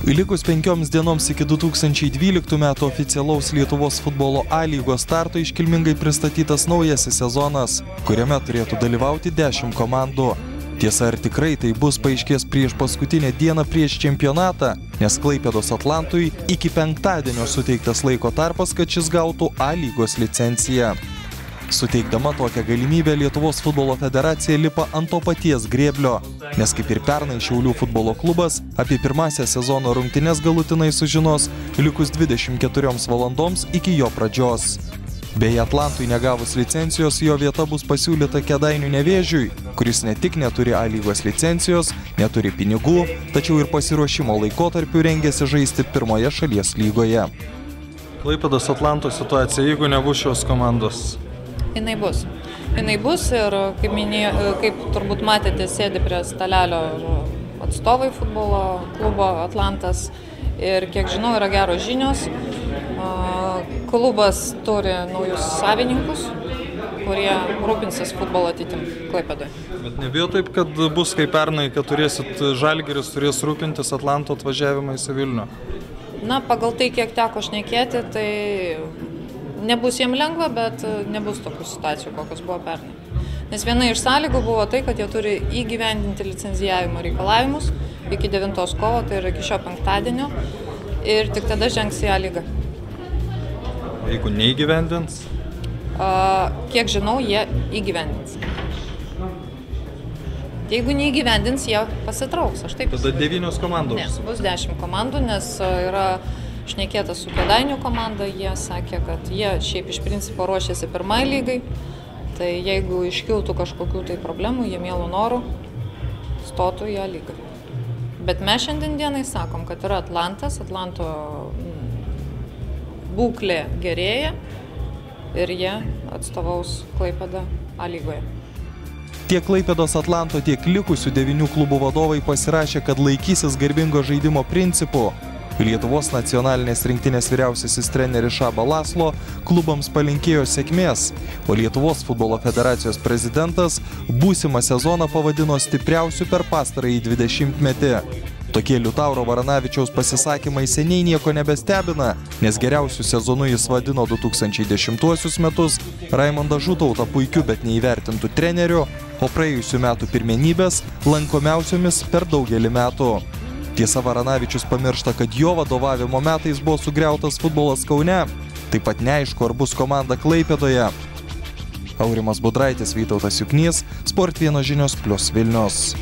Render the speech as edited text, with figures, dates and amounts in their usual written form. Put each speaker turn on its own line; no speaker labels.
Likus 5 dienoms iki 2012 metų oficialaus Lietuvos futbolo A lygos starto iškilmingai pristatytas naujasis sezonas, kuriame turėtų dalyvauti 10 komandų. Tiesa, ar tikrai tai bus, paaiškės prieš paskutinę dieną prieš čempionatą, nes Klaipėdos Atlantui iki penktadienio suteiktas laiko tarpas, kad šis gautų A lygos licenciją. Suteikdama tokią galimybę, Lietuvos futbolo federacija lipa ant to paties grėblio, nes kaip ir pernai Šiaulių futbolo klubas apie pirmąsias sezono rungtynes galutinai sužinos likus 24 valandoms iki jo pradžios. Beje, Atlantui negavus licencijos, jo vieta bus pasiūlyta Kėdainių Nevėžiui, kuris ne tik neturi A lygos licencijos, neturi pinigų, tačiau ir pasiruošimo laikotarpiu rengiasi žaisti pirmoje šalies lygoje. Klaipėdos Atlanto situacija, jeigu nebus šios komandos?
Jinai bus ir, kaip turbūt matėte, sėdi prie stalelio atstovai futbolo klubo Atlantas ir, kiek žinau, yra geros žinios. Klubas turi naujus savininkus, kurie rūpinsis futbolo ateitim Klaipėdoje.
Bet nebijo taip, kad bus kaip pernai, kad Žalgiris turės rūpintis Atlanto atvažiavimą į Vilnių?
Na, pagal tai, kiek teko šnekėti, tai nebus jiem lengva, bet nebus tokių situacijų, kokios buvo pernai. Nes viena iš sąlygų buvo tai, kad jie turi įgyvendinti licencijavimo reikalavimus iki 9 kovo, tai yra iki šio penktadienio, ir tik tada žengs į A lygą.
Jeigu neįgyvendins?
Kiek žinau, jie įgyvendins. Jeigu neįgyvendins, jie pasitrauks.
Tada 9 komandos?
Ne, bus 10 komandų, nes yra šnekėta su Kėdainių komanda, jie sakė, kad jie šiaip iš principo ruošiasi pirmai lygai, tai jeigu iškiltų kažkokių tai problemų, jie mielų norų stotų į A lygą. Bet mes šiandien dienai sakom, kad yra Atlantas, Atlanto būklė gerėja ir jie atstovaus Klaipėdą A lygoje.
Tiek Klaipėdos Atlanto, tiek likusių 9 klubų vadovai pasirašė, kad laikysis garbingo žaidimo principų. Lietuvos nacionalinės rinktinės vyriausiasis treneris Šaba Laslo klubams palinkėjo sėkmės, o Lietuvos futbolo federacijos prezidentas būsimą sezoną pavadino stipriausiu per pastarąjį 20-metį. Tokie Liutauro Varanavičiaus pasisakymai seniai nieko nebestebina, nes geriausiu sezonu jis vadino 2010 metus, Raimondą Žutautą puikiu, bet neįvertintų treneriu, o praėjusių metų pirmenybės lankomiausiomis per daugelį metų. Tiesa, Varanavičius pamiršta, kad jo vadovavimo metais buvo sugriautas futbolas Kaune. Taip pat neaišku, ar bus komanda Klaipėdoje. Aurimas Budraitis, Vytautas Juknys, Sport 1 žinios + Vilnius.